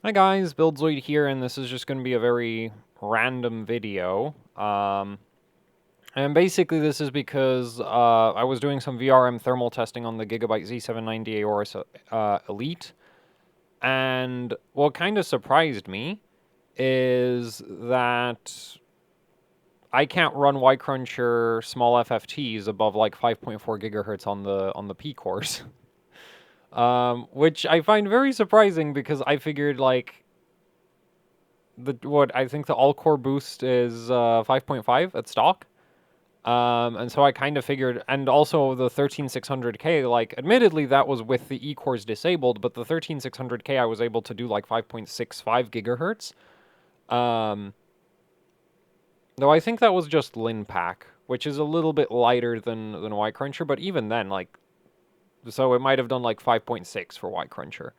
Hi guys, Buildzoid here, and this is just going to be a very random video. And basically this is because I was doing some VRM thermal testing on the Gigabyte Z790 Aorus Elite, and what kind of surprised me is that I can't run Y-Cruncher small FFTs above like 5.4 gigahertz on the P cores. Which I find very surprising because I figured like what I think the all-core boost is 5.5 at stock. And so I kind of figured, and also the 13600K, like, admittedly that was with the E-cores disabled, but the 13600K I was able to do like 5.65 gigahertz. Though I think that was just LinPack, which is a little bit lighter than Y-Cruncher, but even then, like, so it might have done like 5.6 for Y-Cruncher.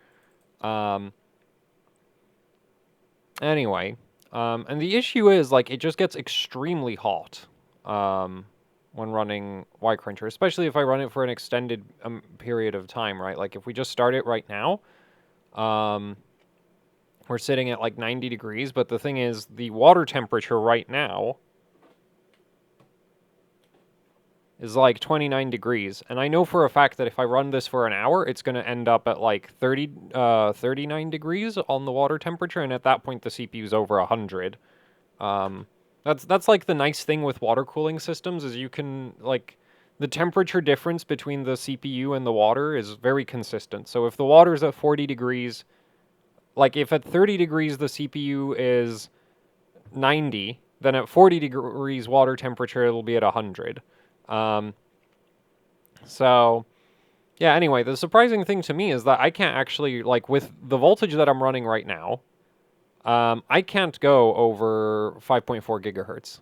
Anyway, and the issue is, like, it just gets extremely hot when running Y-Cruncher, especially if I run it for an extended period of time, right? Like, if we just start it right now, we're sitting at, like, 90 degrees, but the thing is, the water temperature right now is, like, 29 degrees, and I know for a fact that if I run this for an hour, it's going to end up at, like, 39 degrees on the water temperature, and at that point, the CPU's over 100. That's like the nice thing with water cooling systems is you can, like, the temperature difference between the CPU and the water is very consistent. So if the water's at 40 degrees, like if at 30 degrees the CPU is 90, then at 40 degrees water temperature it'll be at 100. So yeah, anyway, the surprising thing to me is that I can't actually, like, with the voltage that I'm running right now, I can't go over 5.4 gigahertz.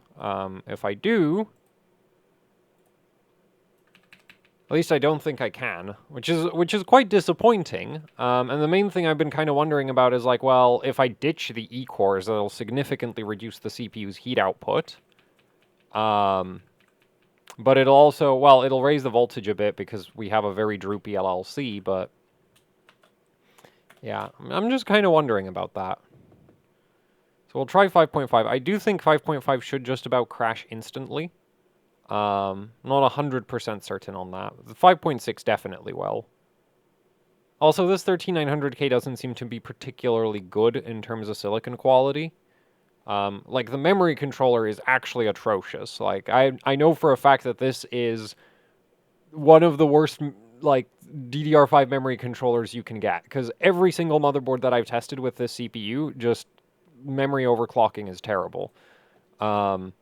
If I do, at least I don't think I can, which is quite disappointing. And the main thing I've been kind of wondering about is, like, well, if I ditch the E-cores, that'll significantly reduce the CPU's heat output. But it'll also, well, it'll raise the voltage a bit because we have a very droopy LLC, but yeah, I'm just kind of wondering about that. So we'll try 5.5. I do think 5.5 should just about crash instantly. Not 100% certain on that. The 5.6 definitely will. Also, this 13900K doesn't seem to be particularly good in terms of silicon quality. Like, the memory controller is actually atrocious. Like, I know for a fact that this is one of the worst, like, DDR5 memory controllers you can get. Because every single motherboard that I've tested with this CPU, just memory overclocking is terrible. And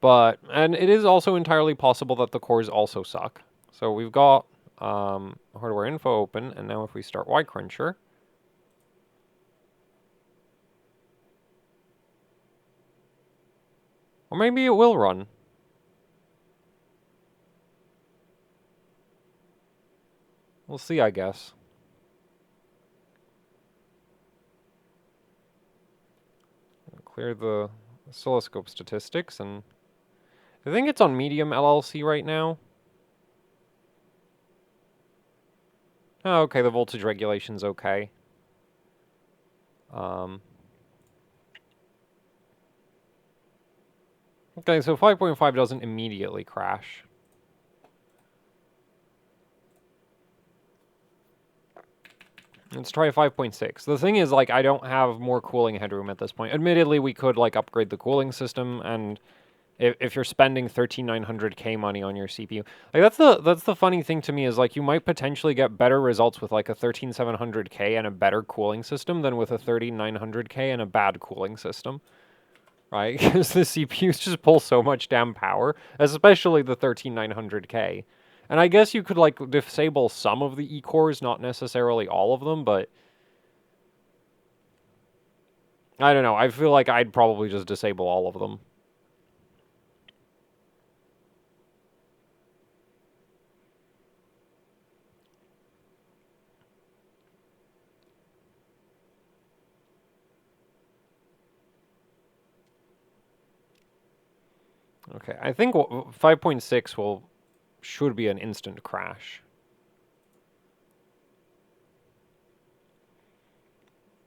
it is also entirely possible that the cores also suck. So we've got hardware info open, and now if we start Y-Cruncher, or maybe it will run. We'll see, I guess. Clear the oscilloscope statistics, and I think it's on medium LLC right now. Oh, okay, the voltage regulation's okay. Okay, so 5.5 doesn't immediately crash. Let's try 5.6. The thing is, like, I don't have more cooling headroom at this point. Admittedly, we could, like, upgrade the cooling system, and if you're spending 13900K money on your CPU, like, that's the funny thing to me is, like, you might potentially get better results with, like, a 13700K and a better cooling system than with a 3900K and a bad cooling system, right? Because the CPUs just pull so much damn power, especially the 13900K. And I guess you could, like, disable some of the E-cores, not necessarily all of them, but I don't know. I feel like I'd probably just disable all of them. Okay, I think 5.6 should be an instant crash.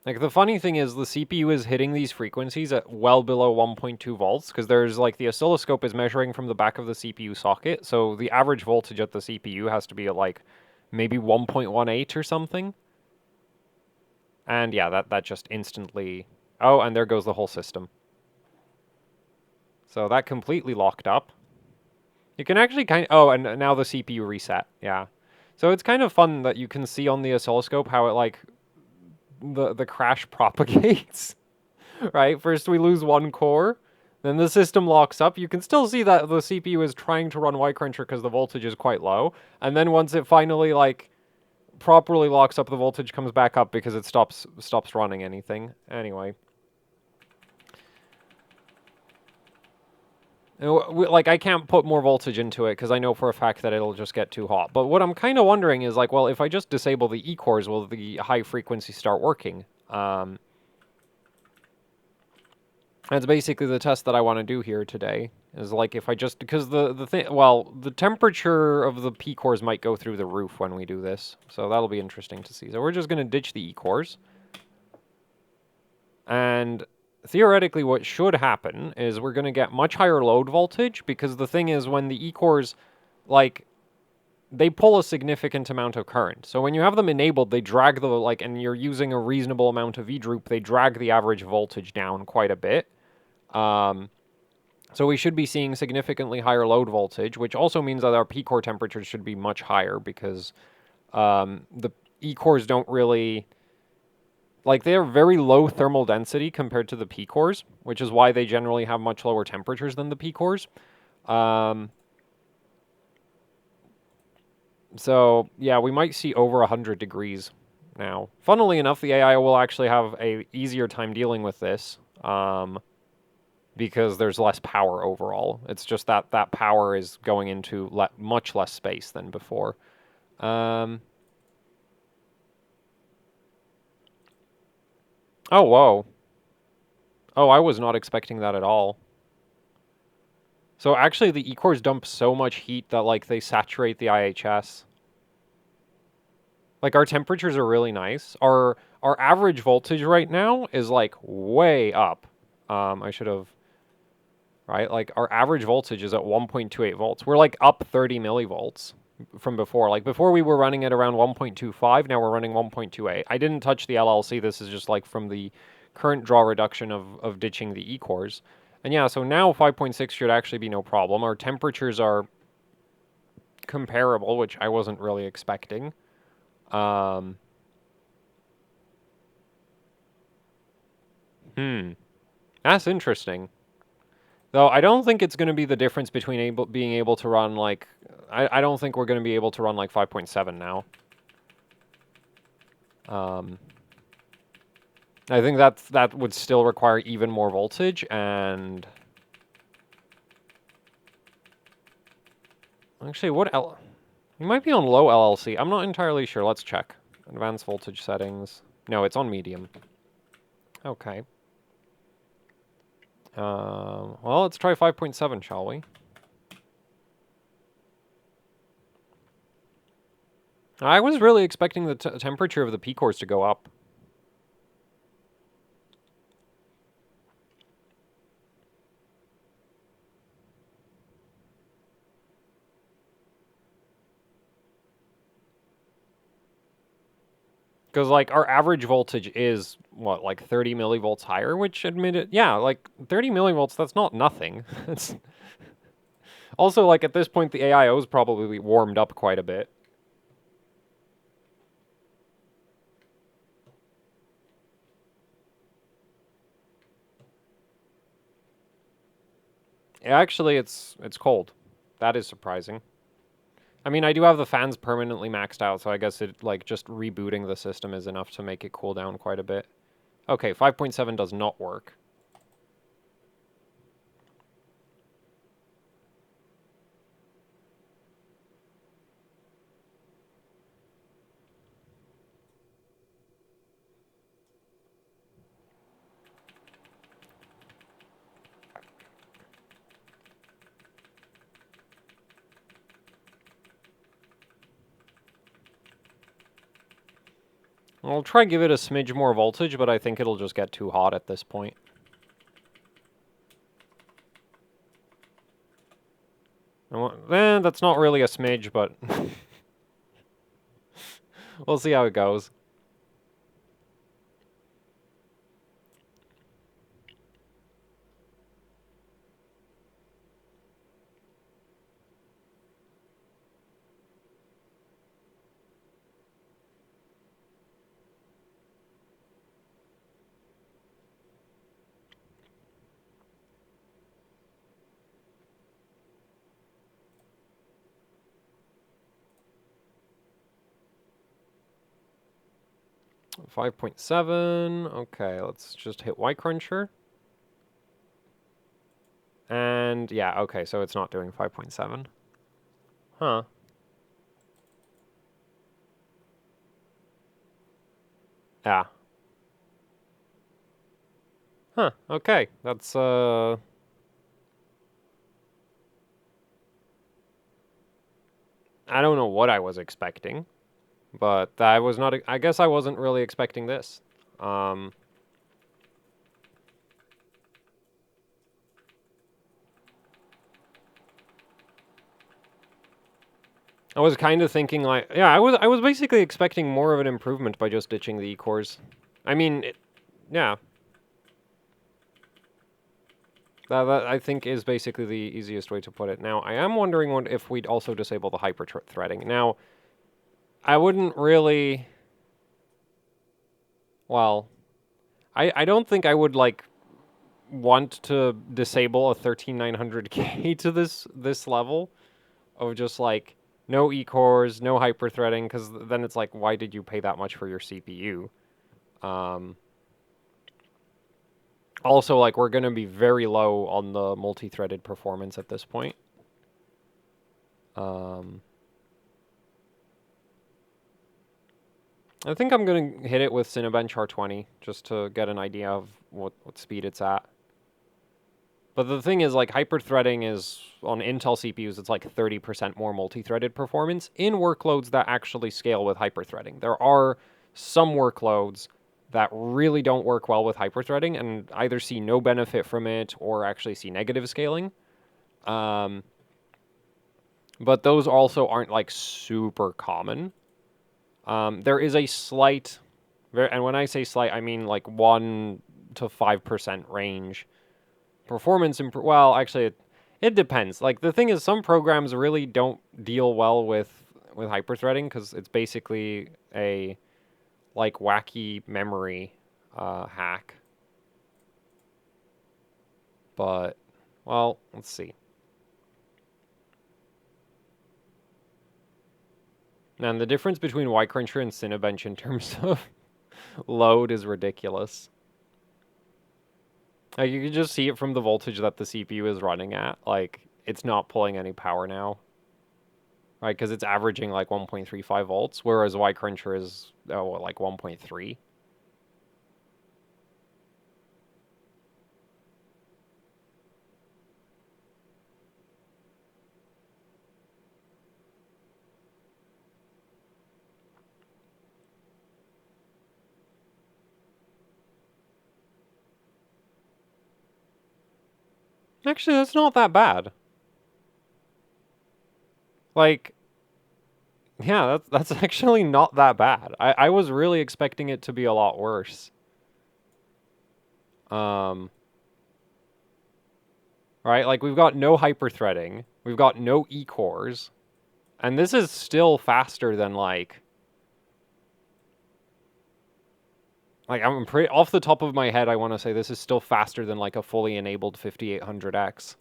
Like, the funny thing is the CPU is hitting these frequencies at well below 1.2 volts, because there's, like, the oscilloscope is measuring from the back of the CPU socket, so the average voltage at the CPU has to be at, like, maybe 1.18 or something. And yeah, that just instantly... Oh, and there goes the whole system. So that completely locked up. You can actually kind of... Oh, and now the CPU reset. Yeah. So it's kind of fun that you can see on the oscilloscope how it, like, the crash propagates, right? First we lose one core, then the system locks up. You can still see that the CPU is trying to run Y Cruncher because the voltage is quite low. And then once it finally, like, properly locks up, the voltage comes back up because it stops running anything. Anyway. Like, I can't put more voltage into it because I know for a fact that it'll just get too hot. But what I'm kind of wondering is, like, well, if I just disable the E-cores, will the high frequency start working? That's basically the test that I want to do here today. Is, like, if I just... Because the thing... Well, the temperature of the P-cores might go through the roof when we do this. So that'll be interesting to see. So we're just going to ditch the E-cores. And... theoretically, what should happen is we're going to get much higher load voltage, because the thing is, when the E-cores, like, they pull a significant amount of current. So when you have them enabled, they drag the, like, and you're using a reasonable amount of E-droop, they drag the average voltage down quite a bit. So we should be seeing significantly higher load voltage, which also means that our P-core temperatures should be much higher, because the E-cores don't really... Like, they are very low thermal density compared to the P-cores, which is why they generally have much lower temperatures than the P-cores. So, yeah, we might see over 100 degrees now. Funnily enough, the AI will actually have a easier time dealing with this, because there's less power overall. It's just that that power is going into much less space than before. Oh, whoa. Oh, I was not expecting that at all. So actually the E-cores dump so much heat that, like, they saturate the IHS. Like, our temperatures are really nice. Our average voltage right now is, like, way up. I should have... Right? Like, our average voltage is at 1.28 volts. We're, like, up 30 millivolts from before. Like, before we were running at around 1.25, now we're running 1.28. I didn't touch the LLC. This is just, like, from the current draw reduction of ditching the E-cores. And yeah, so now 5.6 should actually be no problem. Our temperatures are comparable, which I wasn't really expecting. That's interesting. Though I don't think it's going to be the difference between being able to run, like... I don't think we're going to be able to run, like, 5.7 now. I think that would still require even more voltage, and... Actually, you might be on low LLC. I'm not entirely sure. Let's check. Advanced voltage settings. No, it's on medium. Okay. Well, let's try 5.7, shall we? I was really expecting the temperature of the P-cores to go up. Because, like, our average voltage is, what, like 30 millivolts higher, which, yeah, like, 30 millivolts, that's not nothing. It's... Also, like, at this point, the AIO's probably warmed up quite a bit. Actually, it's cold. That is surprising. I mean, I do have the fans permanently maxed out, so I guess it, like, just rebooting the system is enough to make it cool down quite a bit. Okay, 5.7 does not work. I'll try give it a smidge more voltage, but I think it'll just get too hot at this point. That's not really a smidge, but we'll see how it goes. $5.7. Okay, let's just hit Y Cruncher. And yeah, okay, so it's not doing 5.7. Huh. Yeah. Huh, okay. That's I don't know what I was expecting, but I was not I guess I wasn't really expecting this. I was kind of thinking like, yeah, I was basically expecting more of an improvement by just ditching the E-cores. I mean, yeah. That I think is basically the easiest way to put it. Now, I am wondering if we'd also disable the hyper-threading. Now, I wouldn't really... Well, I don't think I would, like, want to disable a 13900K to this level of just, like, no E-cores, no hyper-threading, because then it's like, why did you pay that much for your CPU? Also, like, we're going to be very low on the multi-threaded performance at this point. I think I'm going to hit it with Cinebench R20 just to get an idea of what speed it's at. But the thing is, like, hyper-threading is, on Intel CPUs, it's like 30% more multi-threaded performance in workloads that actually scale with hyper-threading. There are some workloads that really don't work well with hyper-threading and either see no benefit from it or actually see negative scaling. But those also aren't, like, super common. There is a slight, and when I say slight, I mean like 1 to 5% range performance well, actually, it depends. Like, the thing is, some programs really don't deal well with hyperthreading because it's basically a, like, wacky memory hack. But, well, let's see. Man, the difference between Y-Cruncher and Cinebench in terms of load is ridiculous. Like, you can just see it from the voltage that the CPU is running at. Like, it's not pulling any power now. Right, because it's averaging like 1.35 volts, whereas Y Cruncher is, like 1.3. Actually, that's not that bad. Like, yeah, that's actually not that bad. I was really expecting it to be a lot worse. Right, like, we've got no hyperthreading, we've got no E-cores, and this is still faster than, like, I'm pretty, off the top of my head, I want to say this is still faster than, like, a fully enabled 5800X.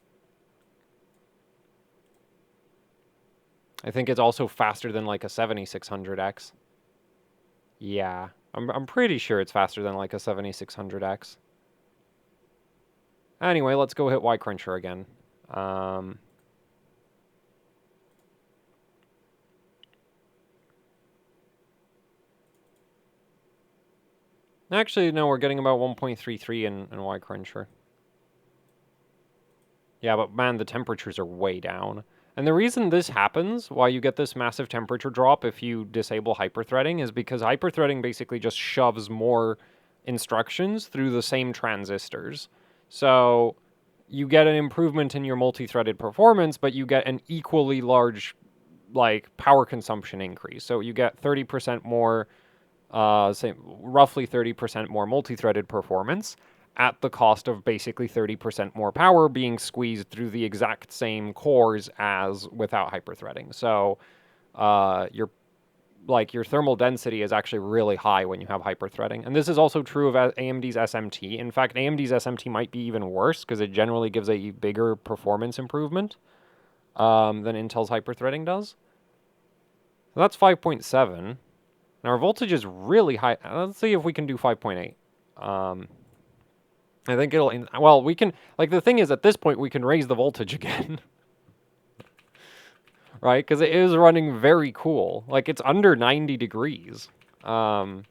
I think it's also faster than, like, a 7600X. Yeah, I'm pretty sure it's faster than, like, a 7600X. Anyway, let's go hit Y Cruncher again. Actually, no, we're getting about 1.33 in Y Cruncher. Yeah, but man, the temperatures are way down. And the reason this happens, why you get this massive temperature drop if you disable hyperthreading, is because hyperthreading basically just shoves more instructions through the same transistors. So you get an improvement in your multi-threaded performance, but you get an equally large like power consumption increase. So you get 30% more, say roughly 30% more multi-threaded performance at the cost of basically 30% more power being squeezed through the exact same cores as without hyperthreading. So your thermal density is actually really high when you have hyperthreading. And this is also true of AMD's SMT. In fact, AMD's SMT might be even worse because it generally gives a bigger performance improvement than Intel's hyperthreading does. So that's 5.7. Now our voltage is really high. Let's see if we can do 5.8. I think well, we can, like, the thing is, at this point, we can raise the voltage again. Right? Because it is running very cool. Like, it's under 90 degrees. And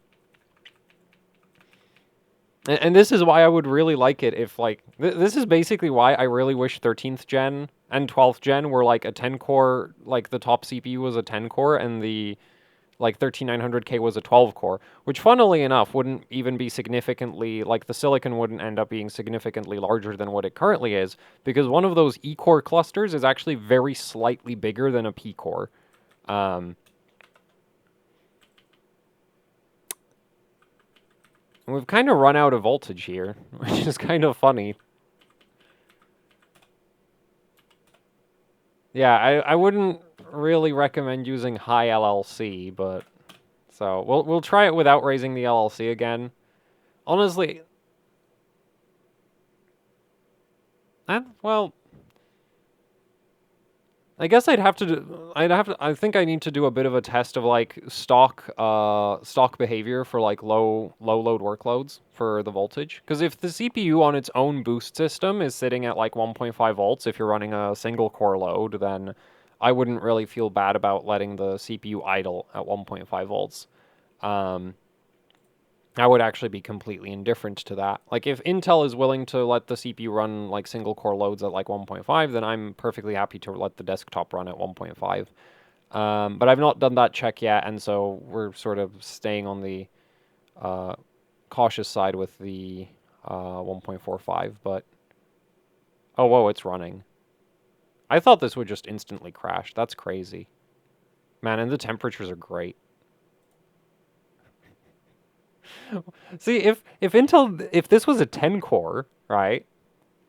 this is why I would really like it if, like, this is basically why I really wish 13th gen and 12th gen were, like, a 10-core, like, the top CPU was a 10-core, and the like 13900K was a 12 core, which funnily enough wouldn't even be significantly, like the silicon wouldn't end up being significantly larger than what it currently is, because one of those E-core clusters is actually very slightly bigger than a P-core. We've kind of run out of voltage here, which is kind of funny. Yeah, I wouldn't really recommend using high LLC, but so we'll try it without raising the LLC again. Honestly, well, I guess I think I need to do a bit of a test of like stock behavior for like low load workloads for the voltage. Because if the CPU on its own boost system is sitting at like 1.5 volts, if you're running a single core load, then I wouldn't really feel bad about letting the CPU idle at 1.5 volts. I would actually be completely indifferent to that. Like, if Intel is willing to let the CPU run, like, single-core loads at, like, 1.5, then I'm perfectly happy to let the desktop run at 1.5. But I've not done that check yet, and so we're sort of staying on the cautious side with the 1.45, but... Oh, whoa, it's running. I thought this would just instantly crash. That's crazy. Man, and the temperatures are great. See, if this was a 10 core, right?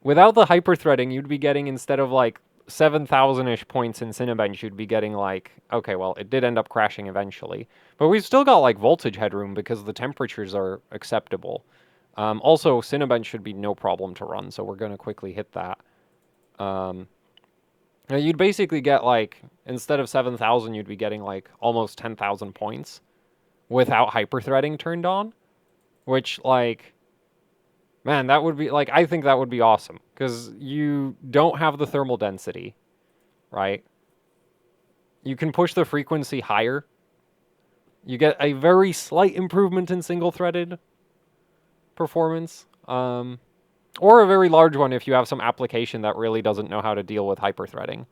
Without the hyperthreading, you'd be getting, instead of like 7,000-ish points in Cinebench, you'd be getting like, okay, well, it did end up crashing eventually. But we've still got like voltage headroom because the temperatures are acceptable. Also, Cinebench should be no problem to run, so we're going to quickly hit that. Now you'd basically get like, instead of 7,000, you'd be getting like almost 10,000 points without hyperthreading turned on. Which, like, man, that would be, like, I think that would be awesome. Because you don't have the thermal density, right? You can push the frequency higher. You get a very slight improvement in single-threaded performance. Or a very large one if you have some application that really doesn't know how to deal with hyperthreading.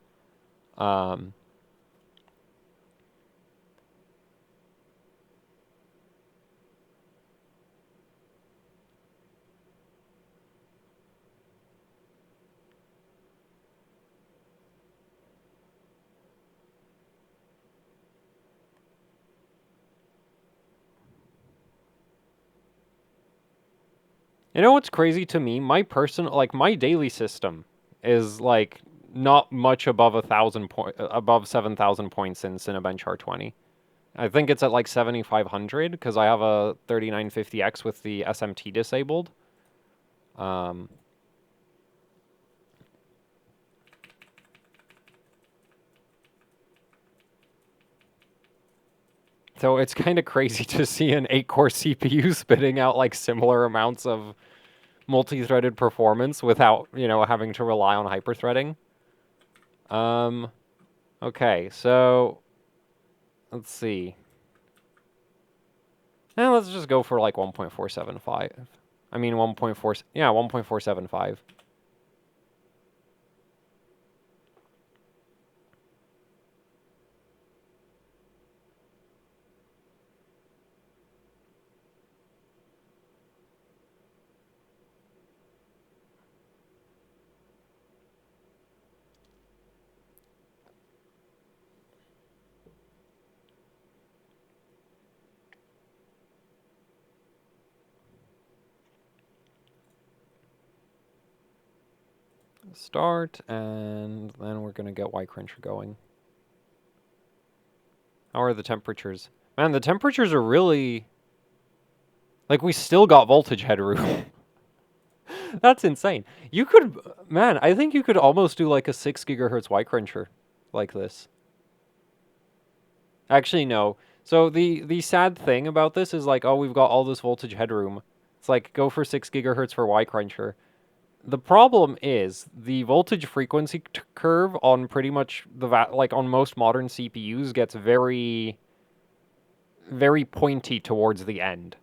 You know what's crazy to me? My personal, like, my daily system is, like, not much above 7,000 points in Cinebench R20. I think it's at, like, 7,500, because I have a 3950X with the SMT disabled. So it's kind of crazy to see an 8-core CPU spitting out, like, similar amounts of multi-threaded performance without, having to rely on hyperthreading. Okay, so let's see. Now let's just go for like 1.475. I mean 1.4, yeah, 1.475. start, and then we're gonna get Y Cruncher going. How are the temperatures? Man, the temperatures are really... Like, we still got voltage headroom. That's insane. You could... Man, I think you could almost do, like, a 6 gigahertz Y Cruncher like this. Actually, no. So, the sad thing about this is, like, oh, we've got all this voltage headroom. It's like, go for 6 gigahertz for Y Cruncher. The problem is the voltage frequency curve on pretty much like on most modern CPUs gets very, very pointy towards the end.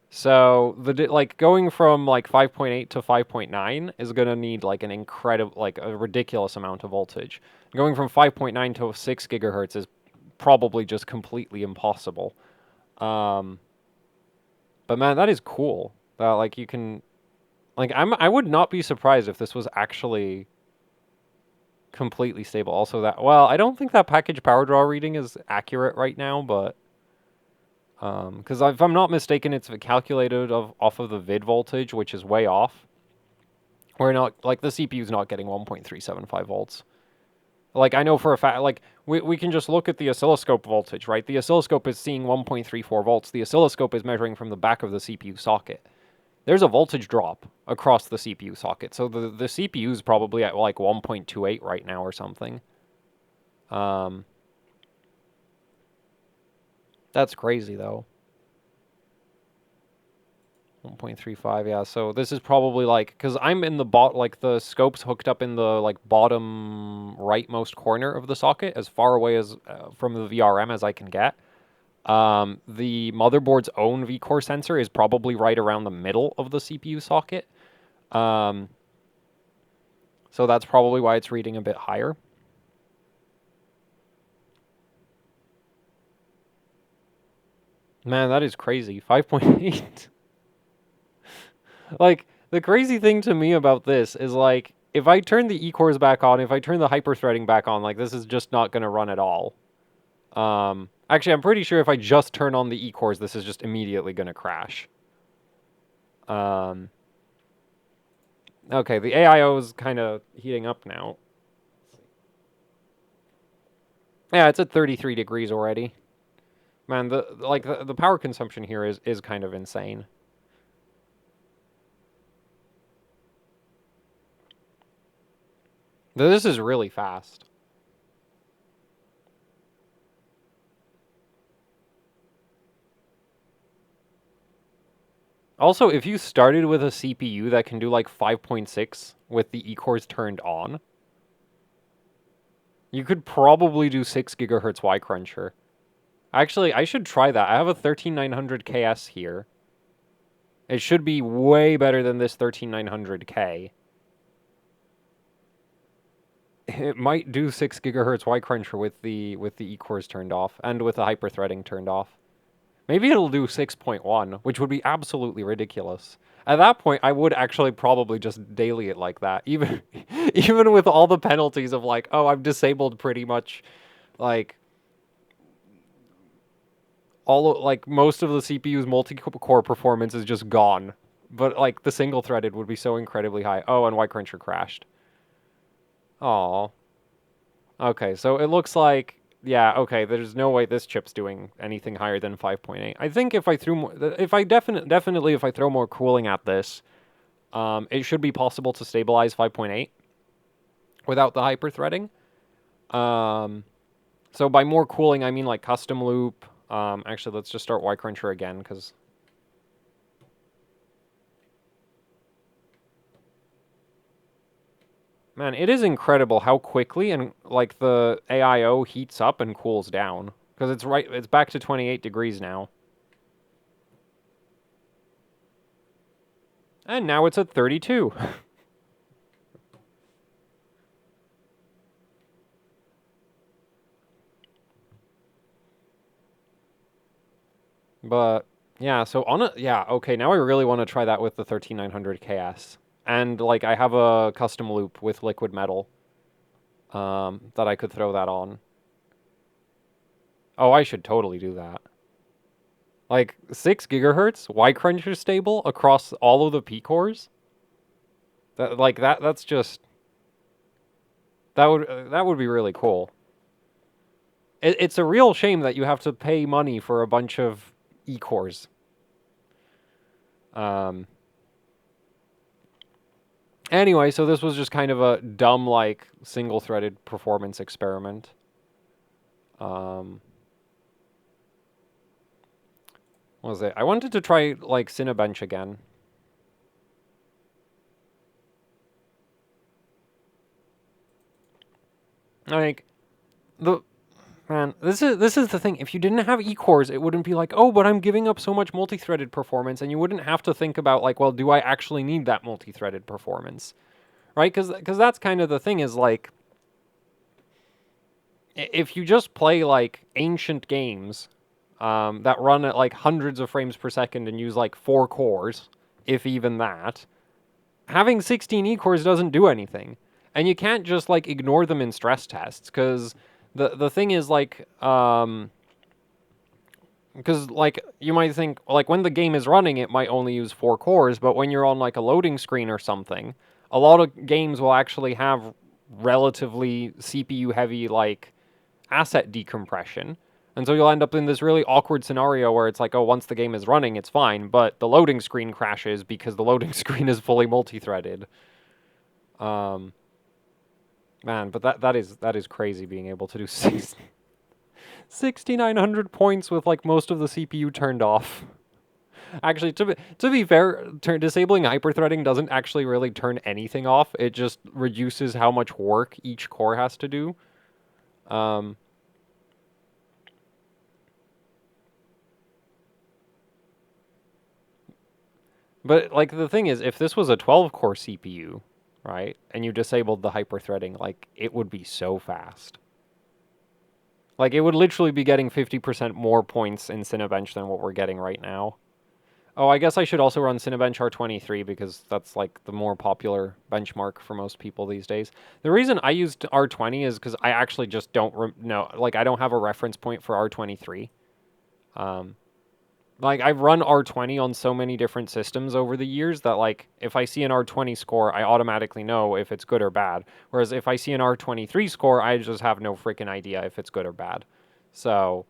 So like going from like 5.8 to 5.9 is gonna need like an incredible, like a ridiculous amount of voltage. Going from 5.9 to 6 gigahertz is probably just completely impossible. But man, that is cool. That like you can. Like, I would not be surprised if this was actually completely stable. Also that, well, I don't think that package power draw reading is accurate right now, but, because if I'm not mistaken, it's calculated off of the vid voltage, which is way off. We're not, like, the CPU's not getting 1.375 volts. Like, I know for a fact, like, we can just look at the oscilloscope voltage, right? The oscilloscope is seeing 1.34 volts. The oscilloscope is measuring from the back of the CPU socket. There's a voltage drop across the CPU socket. So the CPU is probably at like 1.28 right now or something. That's crazy though. 1.35, yeah. So this is probably like, because I'm in the like the scope's hooked up in the like bottom rightmost corner of the socket, as far away as from the VRM as I can get. The motherboard's own vCore sensor is probably right around the middle of the CPU socket. So that's probably why it's reading a bit higher. Man, that is crazy. 5.8. Like, the crazy thing to me about this is, like, if I turn the E-cores back on, if I turn the hyper-threading back on, like, this is just not going to run at all. Actually, I'm pretty sure if I just turn on the E-cores, this is just immediately going to crash. Okay, the AIO is kind of heating up now. Yeah, it's at 33 degrees already. Man, the power consumption here is kind of insane. This is really fast. Also, if you started with a CPU that can do like 5.6 with the E-cores turned on, you could probably do 6 gigahertz Y Cruncher. Actually, I should try that. I have a 13900K's here. It should be way better than this 13900K. It might do 6 gigahertz Y Cruncher with the E-cores turned off and with the hyper-threading turned off. Maybe it'll do 6.1, which would be absolutely ridiculous. At that point, I would actually probably just daily it like that, even even with all the penalties of like, oh, I've disabled pretty much, like like most of the CPU's multi-core performance is just gone. But like the single-threaded would be so incredibly high. Oh, and Y Cruncher crashed. Oh. Okay, so it looks like, yeah, okay, there's no way this chip's doing anything higher than 5.8. I think if I threw more, definitely if I throw more cooling at this, it should be possible to stabilize 5.8 without the hyper-threading. So by more cooling, I mean like custom loop. Actually, let's just start Y Cruncher again, because... Man, it is incredible how quickly and like the AIO heats up and cools down. Because it's back to 28 degrees now. And now it's at 32. But yeah, so okay, now I really want to try that with the 13900K's. And like I have a custom loop with liquid metal that I could throw that on. Oh, I should totally do that. Like 6 gigahertz, Y Cruncher stable across all of the P cores. That's just that would be really cool. It's a real shame that you have to pay money for a bunch of e-cores. Um, anyway, so this was just kind of a dumb, like, single-threaded performance experiment. Um, what was it? I wanted to try, like, Cinebench again. Like, the man, this is the thing. If you didn't have e-cores, it wouldn't be like, oh, but I'm giving up so much multi-threaded performance, and you wouldn't have to think about like, well, do I actually need that multi-threaded performance, right? Because that's kind of the thing is like, if you just play like ancient games that run at like hundreds of frames per second and use like 4 cores, if even that, having 16 e-cores doesn't do anything. And you can't just like ignore them in stress tests because the thing is like because like you might think like when the game is running it might only use 4 cores, but when you're on like a loading screen or something, a lot of games will actually have relatively CPU heavy like asset decompression. And so you'll end up in this really awkward scenario where it's like, oh, once the game is running, it's fine, but the loading screen crashes because the loading screen is fully multi-threaded. Um, man, but that is crazy being able to do 6,900 points with like most of the CPU turned off. Actually, to be fair, disabling hyperthreading doesn't actually really turn anything off. It just reduces how much work each core has to do. Um, But like the thing is, if this was a 12-core CPU, right, and you disabled the hyperthreading, like it would be so fast. Like it would literally be getting 50% more points in Cinebench than what we're getting right now. Oh, I guess I should also run Cinebench R23 because that's like the more popular benchmark for most people these days. The reason I used R20 is because I actually just don't know, like I don't have a reference point for R23. Um, Like I've run R20 on so many different systems over the years that like if I see an R20 score, I automatically know if it's good or bad. Whereas if I see an R23 score, I just have no freaking idea if it's good or bad. So,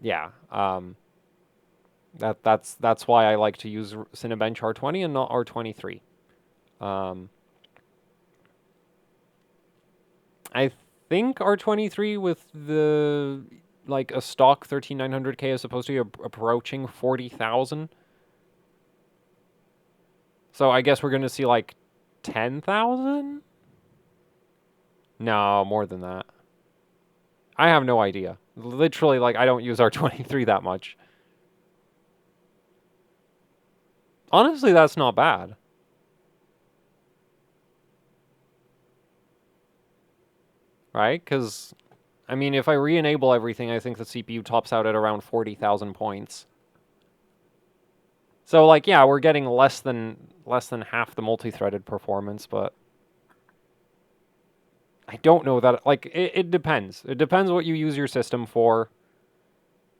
yeah, that's why I like to use Cinebench R20 and not R23. Um, I think R23 with the like a stock 13900K is supposed to be approaching 40,000. So I guess we're going to see like 10,000? No, more than that. I have no idea. Literally, like, I don't use R23 that much. Honestly, that's not bad. Right? Because, I mean, if I re-enable everything, I think the CPU tops out at around 40,000 points. So, like, yeah, we're getting less than half the multi-threaded performance, but I don't know that, like, it depends. It depends what you use your system for.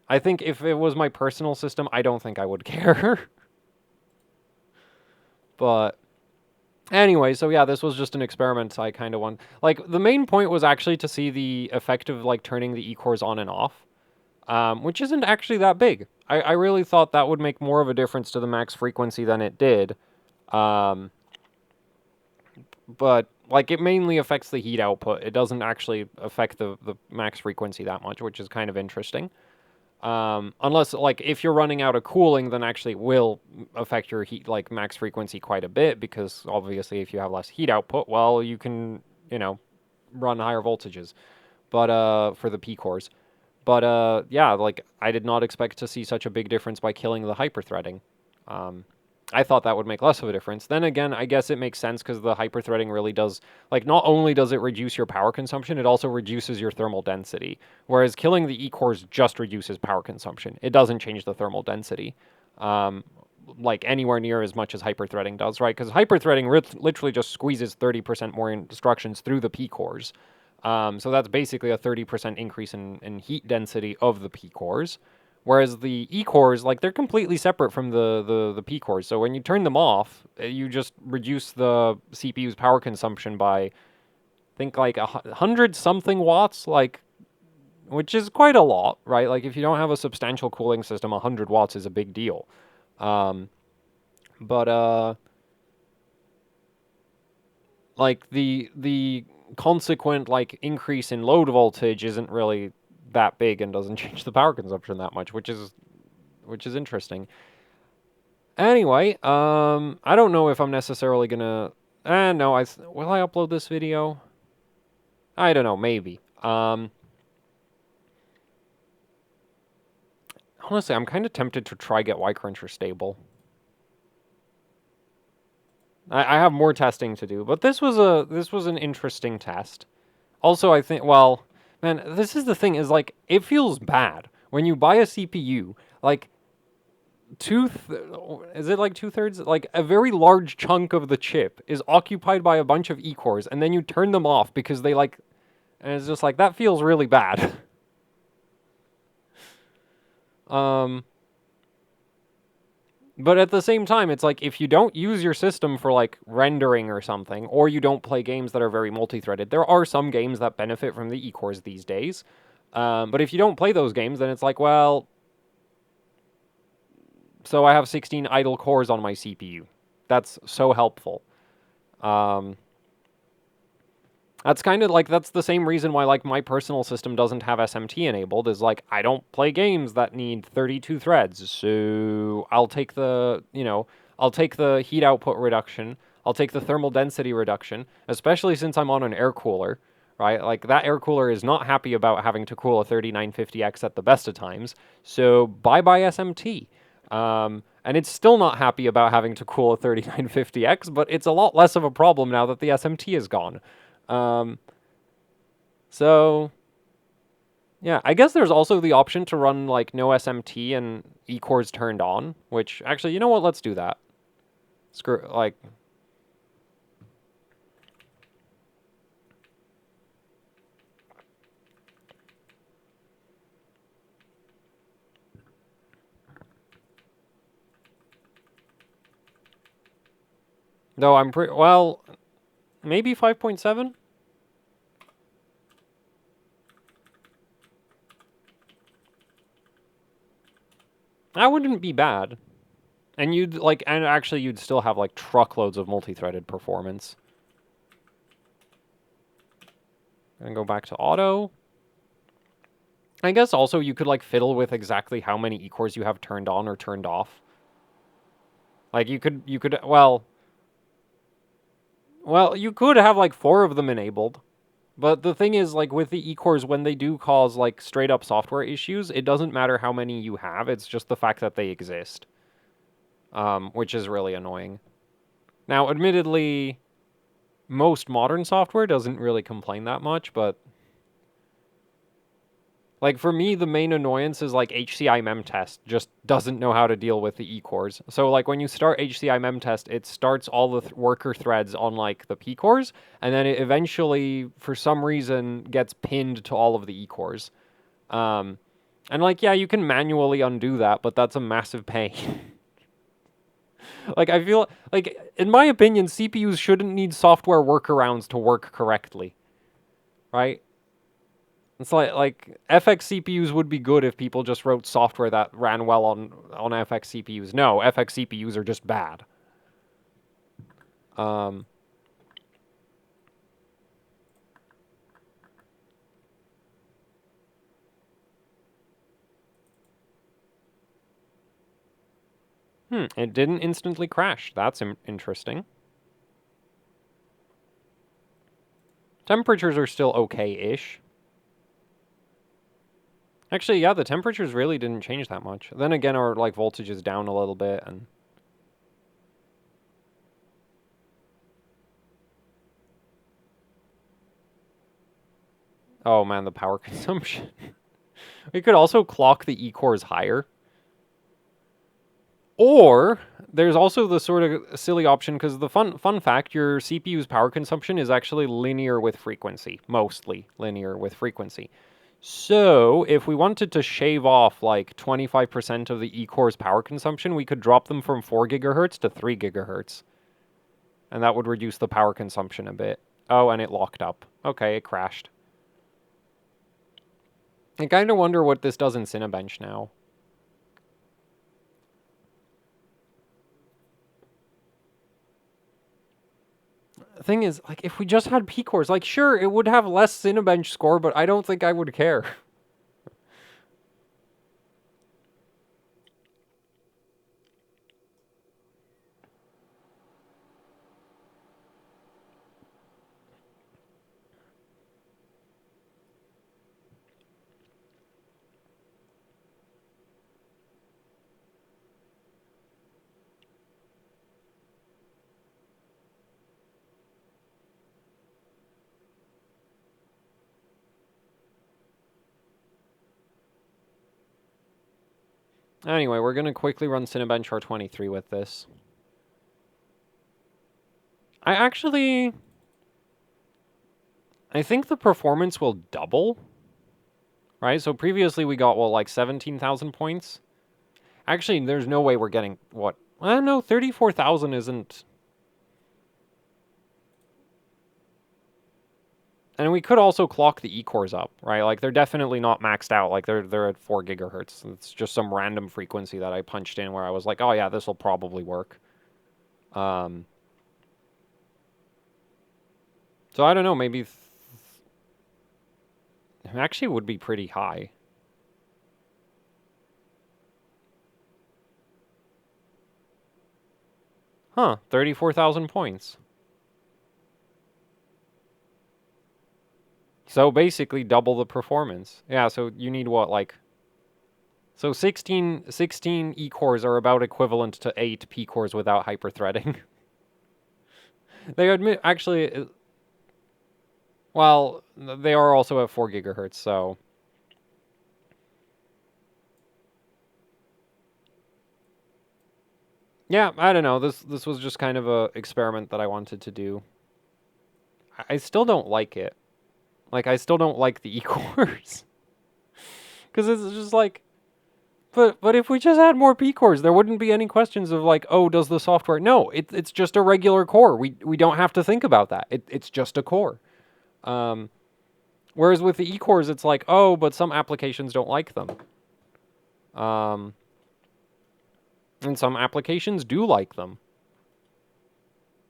I think if it was my personal system, I don't think I would care. But anyway, so yeah, this was just an experiment I kind of want. Like, the main point was actually to see the effect of, like, turning the E-cores on and off, which isn't actually that big. I really thought that would make more of a difference to the max frequency than it did. Um, but, like, it mainly affects the heat output. It doesn't actually affect the max frequency that much, which is kind of interesting. Unless, like, if you're running out of cooling, then actually it will affect your heat, like, max frequency quite a bit, because obviously if you have less heat output, well, you can, you know, run higher voltages, but, for the P cores. But, yeah, like, I did not expect to see such a big difference by killing the hyperthreading. I thought that would make less of a difference. Then again, I guess it makes sense because the hyperthreading really does, like, not only does it reduce your power consumption, it also reduces your thermal density. Whereas killing the E-cores just reduces power consumption. It doesn't change the thermal density, um, like, anywhere near as much as hyperthreading does, right? Because hyperthreading literally just squeezes 30% more instructions through the P-cores. So that's basically a 30% increase in heat density of the P-cores. Whereas the E-cores, like, they're completely separate from the P-cores. So when you turn them off, you just reduce the CPU's power consumption by, I think, like 100-something watts, like, which is quite a lot, right? Like, if you don't have a substantial cooling system, 100 watts is a big deal. But like, the consequent, like, increase in load voltage isn't really that big and doesn't change the power consumption that much, which is interesting. Anyway, I don't know if I'm necessarily gonna. No, will I upload this video? I don't know, maybe. Honestly, I'm kind of tempted to try get Y-Cruncher stable. I have more testing to do, but this was an interesting test. Also, I think, well, man, this is the thing, is like, it feels bad when you buy a CPU, like, is it like 2/3? Like, a very large chunk of the chip is occupied by a bunch of E-cores, and then you turn them off because they, like, and it's just like, that feels really bad. But at the same time, it's like, if you don't use your system for, like, rendering or something, or you don't play games that are very multi-threaded, there are some games that benefit from the E-cores these days. But if you don't play those games, then it's like, well, so I have 16 idle cores on my CPU. That's so helpful. That's kind of like, that's the same reason why, like, my personal system doesn't have SMT enabled, is like, I don't play games that need 32 threads, so I'll take the, I'll take the heat output reduction, I'll take the thermal density reduction, especially since I'm on an air cooler, right? Like, that air cooler is not happy about having to cool a 3950X at the best of times, so bye-bye SMT. And it's still not happy about having to cool a 3950X, but it's a lot less of a problem now that the SMT is gone. So, yeah, I guess there's also the option to run, like, no SMT and E-cores turned on, which, actually, you know what, let's do that. Screw, like... No, I'm pretty, well, maybe 5.7? That wouldn't be bad. And you'd, like, and actually you'd still have, like, truckloads of multi-threaded performance. And go back to auto. I guess also you could, like, fiddle with exactly how many E-cores you have turned on or turned off. Like, you could, well, you could have, like, 4 of them enabled. But the thing is, like, with the E-cores, when they do cause, like, straight-up software issues, it doesn't matter how many you have, it's just the fact that they exist. Which is really annoying. Now, admittedly, most modern software doesn't really complain that much, but... Like, for me, the main annoyance is, like, HCI memtest just doesn't know how to deal with the E-cores. So, like, when you start HCI memtest, it starts all the worker threads on, like, the P-cores, and then it eventually, for some reason, gets pinned to all of the E-cores. And, like, yeah, you can manually undo that, but that's a massive pain. Like, I feel, like, in my opinion, CPUs shouldn't need software workarounds to work correctly. Right? It's like FX CPUs would be good if people just wrote software that ran well on FX CPUs. No, FX CPUs are just bad. It didn't instantly crash. That's interesting. Temperatures are still okay-ish. Actually, yeah, the temperatures really didn't change that much. Then again, our, like, voltage is down a little bit, and... Oh, man, the power consumption. We could also clock the E-cores higher. Or, there's also the sort of silly option, because the fun fact, your CPU's power consumption is actually linear with frequency. Mostly linear with frequency. So, if we wanted to shave off like 25% of the E-core's power consumption, we could drop them from 4 gigahertz to 3 gigahertz. And that would reduce the power consumption a bit. Oh, and it locked up. Okay, it crashed. I kind of wonder what this does in Cinebench now. The thing is, like, if we just had P-cores, like, sure, it would have less Cinebench score, but I don't think I would care. Anyway, we're going to quickly run Cinebench R23 with this. I think the performance will double, right? So previously we got, well, like 17,000 points. Actually, there's no way we're getting, what? Well, no, 34,000 isn't... And we could also clock the E-cores up, right? Like, they're definitely not maxed out. Like, they're at 4 gigahertz. It's just some random frequency that I punched in where I was like, oh yeah, this will probably work. So I don't know, maybe... it actually would be pretty high. Huh, 34,000 points. So basically double the performance. Yeah, so you need what, like... So 16 E-cores are about equivalent to 8 P-cores without hyperthreading. They admit, actually... Well, they are also at 4 gigahertz, so... Yeah, I don't know. This was just kind of a experiment that I wanted to do. I still don't like it. Like, I still don't like the E-cores. Because it's just like... But if we just had more P-cores, there wouldn't be any questions of like, oh, does the software... No, it's just a regular core. We don't have to think about that. It's just a core. Whereas with the E-cores, it's like, oh, but some applications don't like them. And some applications do like them.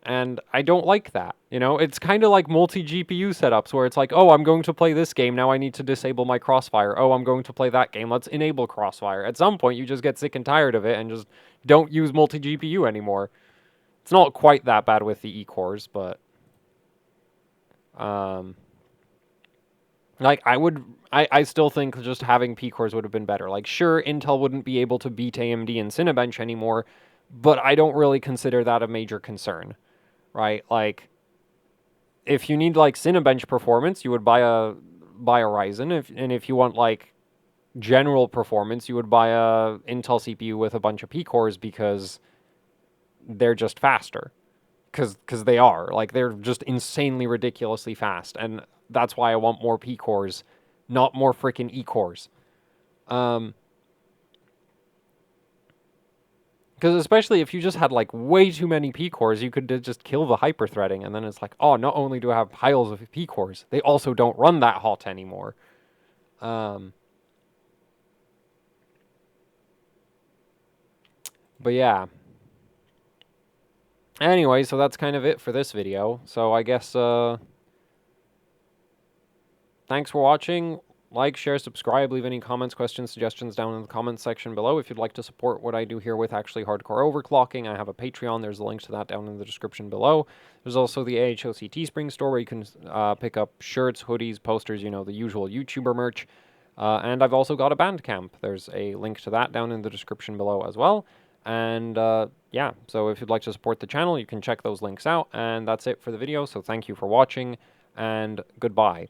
And I don't like that, you know? It's kind of like multi-GPU setups where it's like, oh, I'm going to play this game, now I need to disable my crossfire. Oh, I'm going to play that game, let's enable crossfire. At some point, you just get sick and tired of it and just don't use multi-GPU anymore. It's not quite that bad with the E-cores, but... like, I still think just having P-cores would have been better. Like, sure, Intel wouldn't be able to beat AMD in Cinebench anymore, but I don't really consider that a major concern. Right? Like, if you need like Cinebench performance, you would buy a Ryzen. And if you want like general performance, you would buy a Intel CPU with a bunch of P cores because they're just faster. Because they are, like, they're just insanely ridiculously fast, and that's why I want more P cores, not more freaking E cores. Because especially if you just had, like, way too many P-cores, you could just kill the hyperthreading, and then it's like, oh, not only do I have piles of P-cores, they also don't run that hot anymore. But yeah. Anyway, so that's kind of it for this video. So I guess, thanks for watching. Like, share, subscribe, leave any comments, questions, suggestions down in the comments section below. If you'd like to support what I do here with actually hardcore overclocking, I have a Patreon. There's a link to that down in the description below. There's also the AHOC Teespring store where you can pick up shirts, hoodies, posters, you know, the usual YouTuber merch. And I've also got a Bandcamp. There's a link to that down in the description below as well. And yeah, so if you'd like to support the channel, you can check those links out. And that's it for the video. So thank you for watching, and goodbye.